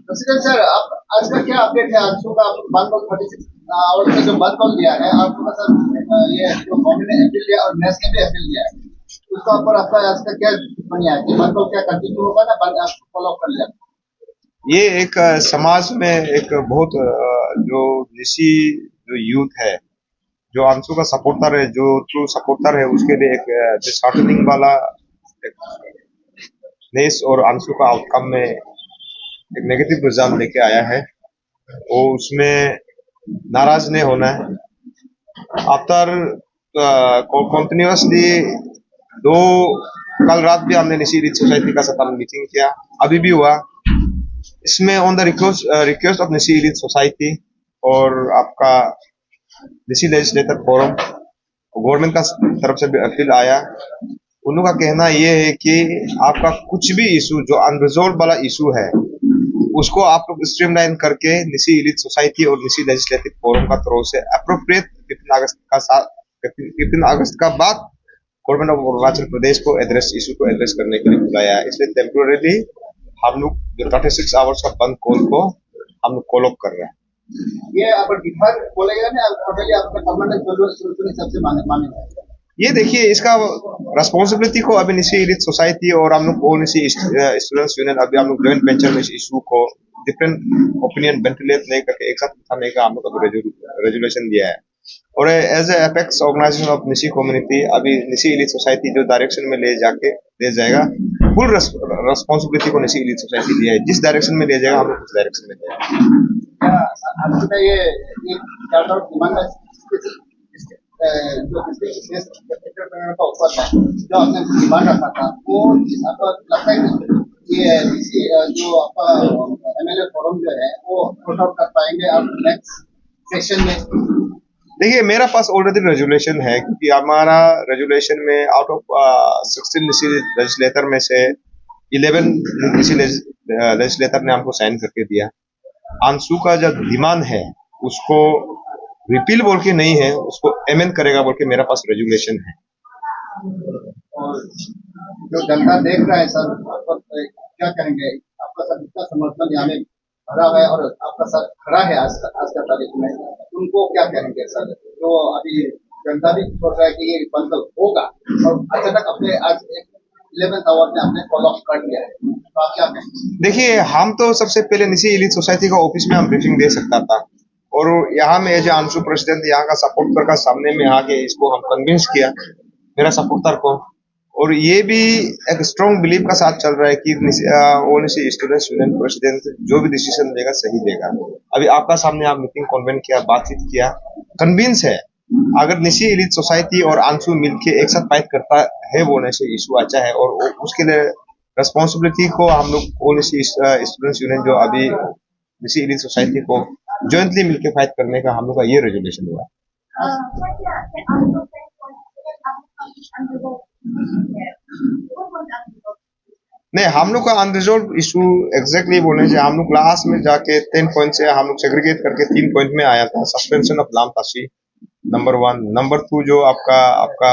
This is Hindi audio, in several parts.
प्रेसिडेंट सर, आप आज का क्या अपडेट है? आज का आपको वन कॉल 36 आवर्स का जो वन कॉल दिया है आपको सर, ये जो गवर्नमेंट ने अपील दिया और नेक्स्ट ने भी अपील दिया है, उसका ऊपर आपका आज का क्या टिप्पणी है कि वन कॉल क्या कंटिन्यू होगा ना फॉलो अप कर लिया? ये एक समाज में एक बहुत जो निशी जो यूथ है, जो आंसू का सपोर्टर है, जो ट्रू सपोर्टर है, उसके लिए एक डिसहार्टनिंग वाला एक नेस और आंसू का आउटकम में एक नेगेटिव रिजल्ट लेके आया है। वो उसमें नाराज नहीं होना है। आफ्टर कंटिन्यूअसली दो कल रात भी हमने निशी रीड सोसाइटी का साथ मीटिंग किया, अभी भी हुआ। इसमें on the request of Nishi read society और आपका निशी लेजिस्लेटर फोरम गवर्नमेंट का तरफ से भी अपील आया। उन लोगों का कहना यह है कि आपका कुछ भी इशू जो अनरिजोल्व वाला इशू है, उसको आप लोग स्ट्रीमलाइन करके निशी एलीट सोसाइटी और निशी लेजिस्लेटिव फोरम का थ्रू से अप्रोप्रिएट 15 अगस्त का बाद गवर्नमेंट ऑफ अरुणाचल प्रदेश को इशू को एड्रेस करने के लिए बुलाया है। इसलिए टेम्पोरेली हम लोग जो 36 आवर्स का बंद कॉल को हम लोग कॉल अप कर रहे हैं। ये आप डिफर बोलेगा ना, टोटली आपका परमानेंट सोल्यूशन हिसाब से मानेगा। ये देखिए, इसका रेस्पॉन्सिबिलिटी को अभी निशी एलीट सोसाइटी और हम लोग निशी स्टूडेंट्स यूनियन अभी हम लोग जॉइंट वेंचर में इस इशू को डिफरेंट ओपिनियन वेंटिलेट नहीं करके एक साथ उठाने का हम लोग रेजुलेशन दिया है। और as a apex organization of Nishi community अभी निशी एलीट सोसाइटी जो डायरेक्शन में ले जाएगा, फुल रेस्पॉन्सिबिलिटी को निशी एलीट सोसाइटी दिया है। जिस डायरेक्शन में ले जाएगा हम लोग उस डायरेक्शन में जाएगा। आपका ये जो डिस्ट्रिक्ट का ऊपर है, जो आपने डिमांड रखा था, वो आपको लगता है कि ये जो आपका एमएलए फोरम जो है वो सॉर्ट आउट कर पाएंगे आप नेक्स्ट सेशन में? देखिए, मेरा पास ऑलरेडी रेजुलेशन है, क्योंकि हमारा रेजुलेशन में आउट ऑफ 16 निशी लेजिस्लेटर में से 11 निशी लेजिस्लेटर ने हमको साइन करके दिया। आंसू का जो डिमांड है उसको रिपील बोल के नहीं है, उसको एमेंड करेगा बोल के मेरा पास रेजुलेशन है। और जो जनता देख रहा है सर, क्या कहेंगे? आपका सर इतना समर्थन यहाँ में भरा है और आपका सर खड़ा है आज का तारीख में, उनको क्या कहेंगे सर? जो अभी जनता भी सोच रहा है कि ये बंद होगा और अचानक अपने आज 11th आवर में आपने फॉलो अप कर लिया है, तो आप क्या कहेंगे? देखिए, हम तो सबसे पहले निशी एलीट सोसाइटी का ऑफिस में हम ब्रीफिंग दे सकता था, और यहाँ में एज आंसू प्रेसिडेंट यहाँ का सपोर्टर का सामने में आके इसको हम कन्विंस किया, मेरा सपोर्टर को। और ये भी एक स्ट्रॉन्ग बिलीव का साथ चल रहा है कि वो निशी स्टूडेंट्स यूनियन प्रेसिडेंट जो भी डिसीजन लेगा सही लेगा। अभी आपका सामने आप मीटिंग कॉन्वेंट किया, बातचीत किया, कन्विंस है अगर निशी एलीट सोसाइटी और आंसू मिलके एक साथ फाइट करता है वो निशी इशू अच्छा है, और उसके लिए रेस्पॉन्सिबिलिटी को हम लोग वो निशी स्टूडेंट्स यूनियन जो अभी निशी एलीट सोसाइटी को जॉइंटली मिलकर फाइट करने का हम लोग का ये रेजुलेशन हुआ। नहीं, हम लोग का अनरिजोल्व इशू एग्जैक्टली बोलने से हम लोग लास्ट में जाके 10 पॉइंट से हम लोग सेग्रीगेट करके 3 पॉइंट में आया था। सस्पेंशन ऑफ लाम ताशी नंबर 1, नंबर 2 जो आपका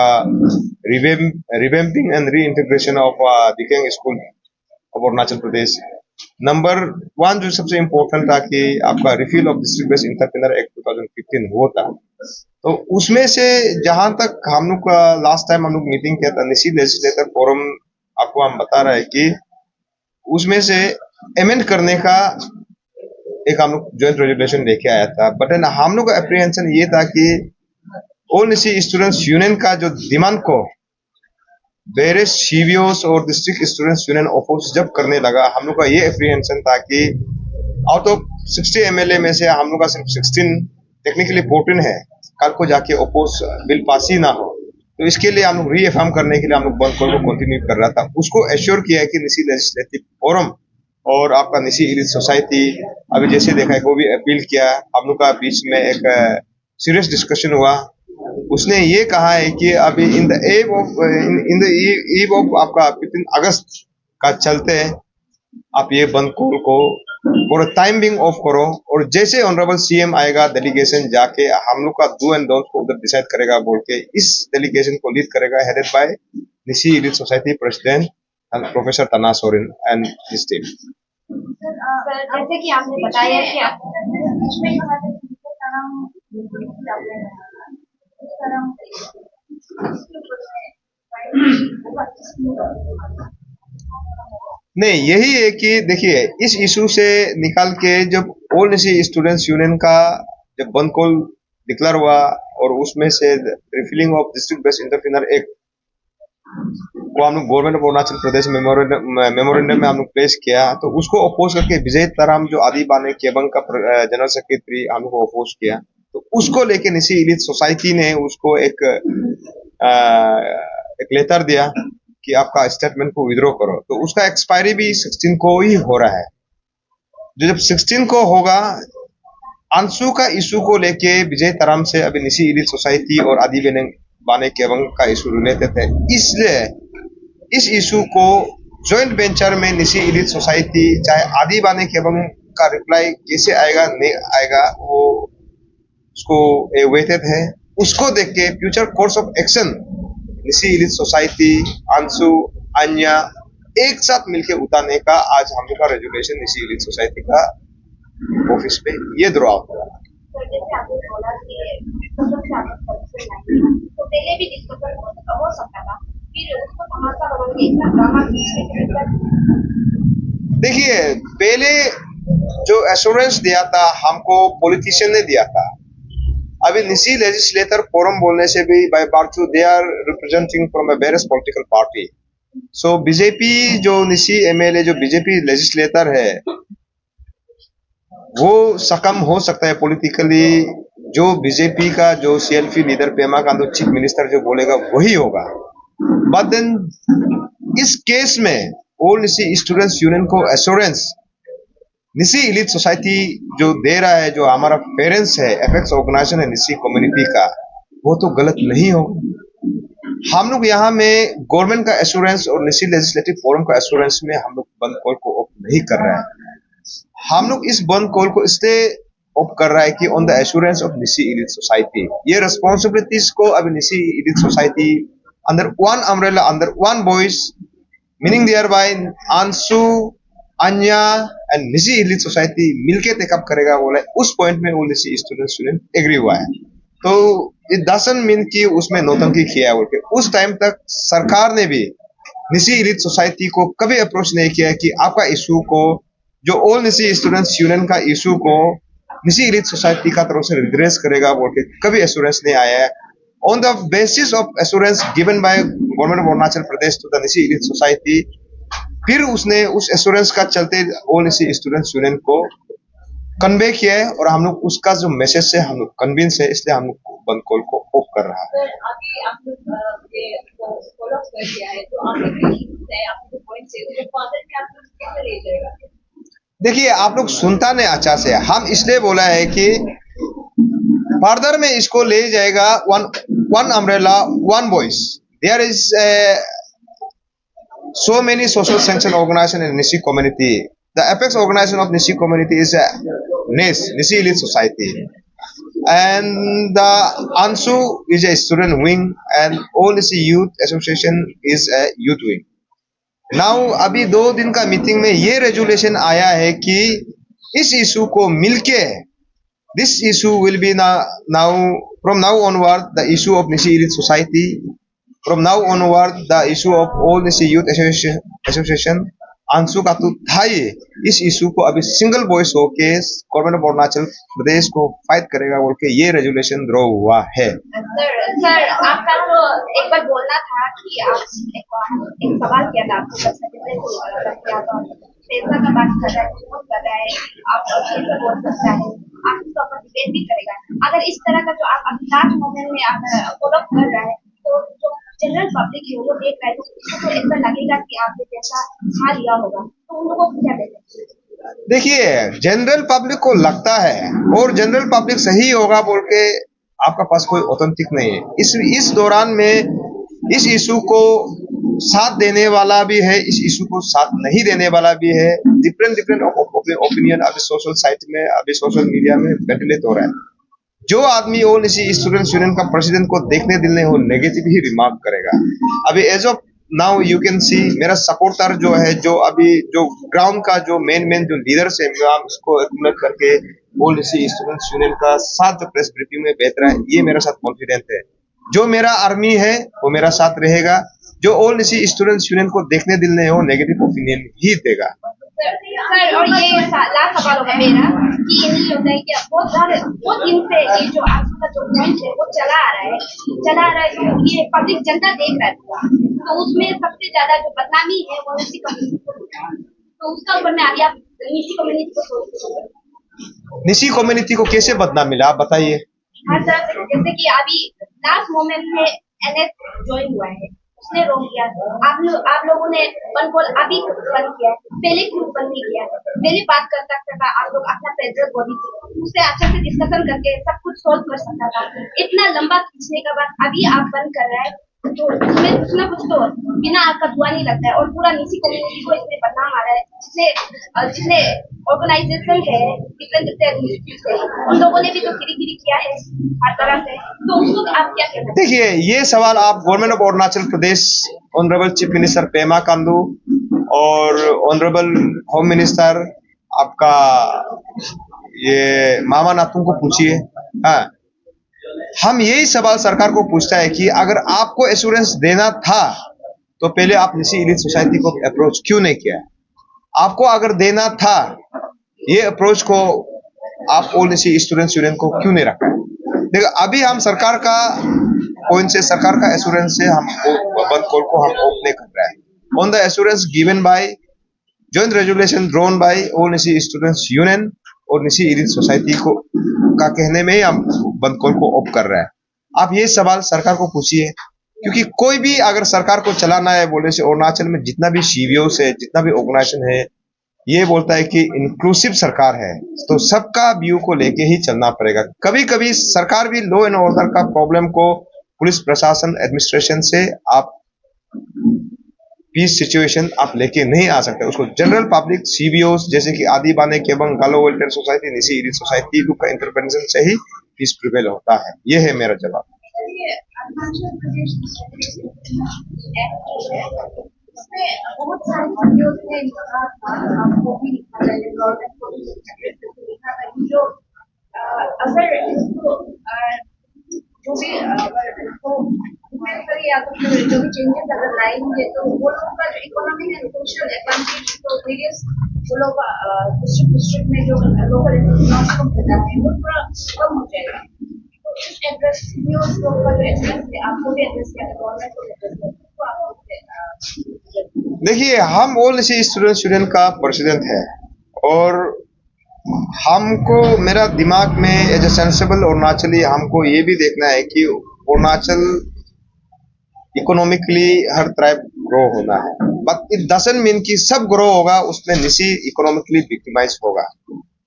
revamping and reintegration of Dikeng school of Arunachal Pradesh, number 1 जो सबसे इम्पोर्टेंट था कि आपका repeal of district based entrepreneur act 2015 हुआ था। तो उसमें से जहां तक हम लोग का लास्ट टाइम हम लोग मीटिंग किया था निशी लेजिस्लेटर फोरम, आपको हम बता रहे हैं कि उसमें से एमेंड करने का एक हम लोग जॉइंट रेजुलेशन लेके आया था। बट हम लोग का एप्रीहेंशन ये था कि ऑल निशी स्टूडेंट्स यूनियन का जो डिमांड को वेरियस सीवीओस और डिस्ट्रिक्ट स्टूडेंट्स यूनियन अपोज जब करने लगा, हम लोग का ये एप्रीहेंशन था कि आउट ऑफ 60 एमएलए में से हम लोग का सिर्फ 16, टेक्निकली 14 है, कल को जाके अपोज बिल पास ही ना हो। तो इसके लिए हम लोग रीअफर्म करने के लिए हम लोग बंद कॉल को कंटिन्यू कर रहा था। उसको एश्योर किया है कि निशी लेजिस्लेटिव फोरम और आपका निशी एलीट सोसाइटी अभी जैसे देखा है वो भी अपील किया। हम लोग का बीच में एक सीरियस डिस्कशन हुआ। उसने ये कहा है कि अभी इन द ईव ऑफ आपका 15 अगस्त का चलते आप ये बंद कॉल को और टाइम बिंग ऑफ करो, और जैसे ऑनरेबल सीएम आएगा डेलीगेशन जाके हम लोग का डू एंड डोंट को उधर डिसाइड करेगा बोल के इस डेलीगेशन को लीड करेगा, headed by Nyishi elite society president professor Tana Soren and his team. Sir जैसे कि आपने बताया कि आप नहीं, यही है कि देखिए इस इशू से निकाल के जब ऑल इंडिया स्टूडेंट्स यूनियन का जब बंद कॉल डिक्लेयर हुआ और उसमें से refilling of district based entrepreneur act वो हम लोग government of Arunachal Pradesh memorandum में हम लोग प्लेस किया, तो उसको अपोज करके विजय ताराम जो आदि बाने केबंग का जनरल सेक्रेटरी हम लोग को अपोज किया, तो उसको लेके निसी इलिट सोसाइटी ने उसको एक लेटर दिया कि आपका स्टेटमेंट को विड्रॉ करो, तो उसका एक्सपायरी भी 16 को ही हो रहा है। जो जब 16 को होगा, आंसू का इशू को लेके विजय ताराम से अभी निसी इलिट सोसाइटी और आदि बाने केबंग का इशू रिलेटेड है, इसलिए इस इशू को जॉइंट वेंचर में निसी इलिट सोसाइटी चाहे आदि बाने केबंग का रिप्लाई कैसे आएगा नहीं आएगा वो उसको वेटेड है, उसको देख के future course of action Nyishi elite society ANSU अन्या एक साथ मिलकर उतारने का आज हम लोग का रेजुलेशन निसी इलिट सोसाइटी का ऑफिस पे ये ड्रॉ होगा। सर जैसे आपने बोला कि डिस्कशन से आपने सजेशन लाए तो पहले भी डिस्कशन हो सकता था, फिर उसको तमाशा बदल के इतना ड्रामा खींचने के देखिए पहले जो एश्योरेंस दिया था हमको पॉलिटिशियन ने दिया था, अभी निसी लेजिस्लेटर फोरम बोलने से भी बाय बार्चू they are representing from a various political party, so BJP जो निसी एमएलए जो बीजेपी लेजिस्लेटर है वो सकम हो सकता है पॉलिटिकली, जो बीजेपी का जो CLP leader Pema Khandu chief minister जो बोलेगा वही होगा। बट देन इस केस में ऑल निसी स्टूडेंट्स यूनियन को एश्योरेंस निसी इलिट सोसाइटी जो दे रहा है, जो हमारा पेरेंट्स है, एपेक्स ऑर्गेनाइजेशन है निसी कम्युनिटी का, वो तो गलत नहीं हो। हम लोग यहाँ में गवर्नमेंट का एश्योरेंस और निसी लेजिस्लेटिव फोरम का एश्योरेंस में हम लोग बंद कॉल को ऑफ नहीं कर रहे हैं। हम लोग इस बंद कॉल को इसलिए ऑफ कर रहा है कि on the assurance of Nyishi elite society, ये रिस्पॉन्सिबिलिटीज को अभी Nyishi elite society under one umbrella under one voice meaning thereby बाय आंसू अन्या एंड निसी इलिट सोसाइटी मिलके टेकअप करेगा बोला, उस पॉइंट में वो निसी स्टूडेंट एग्री हुआ है। तो इट डजंट मीन कि उसमें नौटंकी किया है बोल के। उस टाइम तक सरकार ने भी निसी इलिट सोसाइटी को कभी अप्रोच नहीं किया कि आपका इशू को जो ऑल निसी स्टूडेंट्स यूनियन का इशू को निसी इलिट सोसाइटी का तरफ से रिड्रेस करेगा बोल के कभी एश्योरेंस नहीं आया है। On the basis of assurance given by government of Arunachal Pradesh to the Nyishi elite society, फिर उसने उस एश्योरेंस का चलते ऑल निसी स्टूडेंट्स यूनियन को कन्वे किया है और हम लोग उसका जो मैसेज से हम लोग कन्विंस है, इसलिए हम लोग बंद कॉल को ऑफ कर रहा है। अभी आप लोग ये फॉलो कर दिया है तो आप आपके पॉइंट से तो फादर के आप लोग कैसे ले जाएगा? देखिए आप लोग सुनता नहीं अच्छा से, हम इसलिए बोला है कि फर्दर में इसको ले जाएगा one umbrella one voice. There is so many social sanction organization in Nishi community. The apex organization of Nishi community is NIS, Nishi Elite Society, and the ANSU is a student wing, and all Nishi Youth Association is a youth wing. Now अभी 2 दिन का मीटिंग में ये रेजुलेशन आया है कि इस इशू को मिलके this issue will be now from now onward the issue of Nishi Elite Society. From now onward, the issue of all Nishi Youth Association, आंसू का तो था ही, इस इशू को अभी सिंगल वॉइस होके गवर्नमेंट ऑफ अरुणाचल प्रदेश को फाइट करेगा बोल के ये रेजुलेशन ड्रॉ हुआ है। सर आपका तो एक बार बोलना था कि आप एक सवाल किया था आपको पैसा का बात कर रहा है, बहुत कर रहा है, आप कैसे बोल सकता है, आप इसके ऊपर डिबेट भी करेगा। अगर इस तरह का जो आप अभी लास्ट मोमेंट में आप फॉलो कर रहा है तो जो जनरल पब्लिक है वो देख रहा है तो उसको तो ऐसा लगेगा कि आपने पैसा खा लिया होगा, तो उन लोगों को क्या देखें? देखिए जनरल पब्लिक को लगता है और जनरल पब्लिक सही होगा बोल के आपका पास कोई ऑथेंटिक नहीं है। इस दौरान में इस इशू को साथ देने वाला भी है, इस इशू को साथ नहीं देने वाला भी है। डिफरेंट ओपिनियन अभी सोशल साइट में अभी सोशल मीडिया में वेंटिलेट हो रहा है। जो आदमी ऑल निसी स्टूडेंट्स यूनियन का प्रेसिडेंट को देखने दिल नहीं हो नेगेटिव ही रिमार्क करेगा। अभी as of now you can see मेरा सपोर्टर जो है, जो अभी जो ग्राउंड का जो मेन जो लीडर्स है, मैं आप उसको एक्यूमुलेट करके ऑल स्टूडेंट्स यूनियन का साथ जो प्रेस ब्रीफिंग में बेहतर है, ये मेरा साथ कॉन्फिडेंट है। जो मेरा आर्मी है वो मेरा साथ रहेगा, जो ऑल स्टूडेंट्स यूनियन को देखने दिल नहीं हो नेगेटिव ओपिनियन ही देगा। सर, और ये लास्ट सवाल होगा मेरा कि यही होता है कि बहुत दिन से ये जो आज का जो पॉइंट है वो चला आ रहा है तो ये पब्लिक जनता देख रहा है पूरा, तो उसमें सबसे ज्यादा जो बदनामी है वो निजी कम्युनिटी को होता है, तो उसका ऊपर में अभी आप निजी कम्युनिटी को सोचते हैं। निसी कम्युनिटी को कैसे बदनाम मिला, आप बताइए। हर तरह से, जैसे कि अभी लास्ट मोमेंट में एनएस ज्वाइन हुआ है, उसने रोक दिया, आप लोगों ने वन कॉल अभी बंद किया है, पहले क्यों बंद नहीं किया? पहले बात कर सकता था आप लोग अपना फेडरल बॉडी से, उससे अच्छा से डिस्कशन करके सब कुछ सोल्व कर सकता था। इतना लंबा खींचने के बाद अभी आप बंद कर रहा है, तो उसमें कुछ ना कुछ तो बिना आपका दुआ नहीं लगता है, और पूरा निजी कम्युनिटी को इसमें बदनाम आ रहा है, जितने ऑर्गेनाइजेशन है डिफरेंट उन लोगों ने भी तो गिरी किया है हर तरह से, तो उसको आप क्या कहना? देखिए, ये सवाल आप government of Arunachal Pradesh, honourable chief minister Pema Khandu और ऑनरेबल होम मिनिस्टर आपका ये मामा नातू को पूछिए। हाँ, हम यही सवाल सरकार को पूछता है कि अगर आपको एश्योरेंस देना था तो पहले आप निसी एलीट सोसाइटी को अप्रोच क्यों नहीं किया? आपको अगर देना था ये अप्रोच को आप ऑल निसी स्टूडेंट्स यूनियन को क्यों नहीं रखा? देखो, अभी हम सरकार का पॉइंट से, सरकार का एश्योरेंस से हम बंद कॉल को हम ओपन कर रहे हैं on the assurance given by joint resolution drawn by all Nyishi students union और निसी एलीट सोसाइटी को का कहने में ही हम बंद कॉल को ऑफ कर रहे हैं। आप ये सवाल सरकार को पूछिए, क्योंकि कोई भी अगर सरकार को चलाना है बोले से, अरुणाचल में जितना भी सीवीओस है, जितना भी ऑर्गेनाइजेशन है, ये बोलता है कि इंक्लूसिव सरकार है, तो सबका व्यू को लेके ही चलना पड़ेगा। कभी कभी सरकार भी लॉ एंड ऑर्डर का प्रॉब्लम को पुलिस प्रशासन एडमिनिस्ट्रेशन से आप पीस सिचुएशन आप लेके नहीं आ सकते, उसको जनरल पब्लिक सीवीओस जैसे कि आदि बाने केबंग गालो वेलफेयर सोसाइटी, निसी एलीट सोसाइटी लोग का इंटरवेंशन से ही पीस प्रिवेल होता है। ये है मेरा जवाब। बहुत सारे वीडियोस में आपको भी लिखा जाए गवर्नमेंट को लिखा था कि जो अगर इसको जो भी या जो भी चेंजेस अगर लाएंगे तो वो लोग का जो इकोनॉमिक एंड सोशल एडवांटेज तो वेरियस वो लोग डिस्ट्रिक्ट में जो लोकल इकोनॉमी मिलता है वो थोड़ा कम हो जाएगा। तो इस एड्रेस न्यूज़ को जो एड्रेस है आपको भी एड्रेस किया गवर्नमेंट को एड्रेस किया, तो देखिए, हम ऑल निसी स्टूडेंट्स यूनियन का प्रेसिडेंट है और हमको मेरा दिमाग में एज ए सेंसिबल अरुणाचली हमको ये भी देखना है कि अरुणाचल इकोनॉमिकली हर ट्राइब ग्रो होना है, बट इट डजंट मीन कि सब ग्रो होगा उसमें निसी इकोनॉमिकली विक्टिमाइज होगा।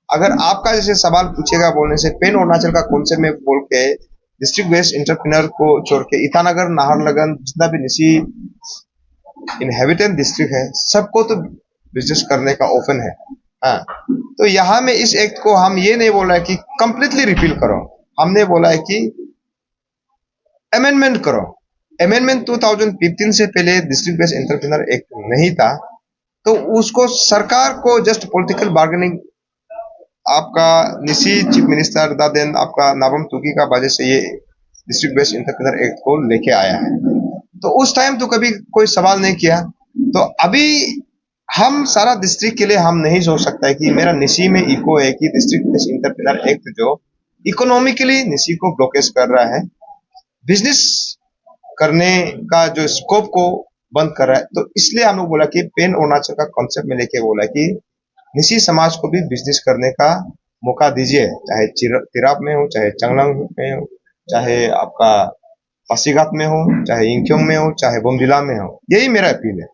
अगर आपका जैसे सवाल पूछेगा बोलने से, पेन अरुणाचल का कॉन्सेप्ट में बोल के डिस्ट्रिक्ट बेस्ड एंटरप्रेन्योर को छोड़ के ईटानगर, नाहरलगुन जितना भी निसी इनहेबिटेंट डिस्ट्रिक्ट है सबको तो बिजनेस करने का ओपन है। हाँ, तो यहाँ में इस एक्ट को हम ये नहीं बोल रहे कि कंप्लीटली रिपील करो, हमने बोला है कि अमेंडमेंट करो। अमेंडमेंट 2015 से पहले डिस्ट्रिक्ट बेस्ड एंटरप्रेन्योर एक्ट नहीं था, तो उसको सरकार को जस्ट पॉलिटिकल बार्गेनिंग आपका निसी चीफ मिनिस्टर दादेन आपका नाबम तुकी का वजह से ये डिस्ट्रिक्ट बेस्ड एंटरप्रेन्योर एक्ट को लेके आया है। तो उस टाइम तो कभी कोई सवाल नहीं किया, तो अभी हम सारा डिस्ट्रिक्ट के लिए हम नहीं सोच सकता है कि मेरा निसी में इको है कि डिस्ट्रिक्ट बेस्ड एंटरप्रेन्योर एक्ट जो इकोनॉमिकली निसी को ब्लॉकेज कर रहा है, बिजनेस करने का जो स्कोप को बंद कर रहा है। तो इसलिए हम लोग बोला कि पेन अरुणाचल का कॉन्सेप्ट में लेके बोला कि निसी समाज को भी बिजनेस करने का मौका दीजिए, चाहे तिराप में हो, चाहे चंगलंग में हो, चाहे आपका पासीघाट में हो, चाहे इंक्योंग में हो, चाहे बोमडिला में हो। यही मेरा अपील है।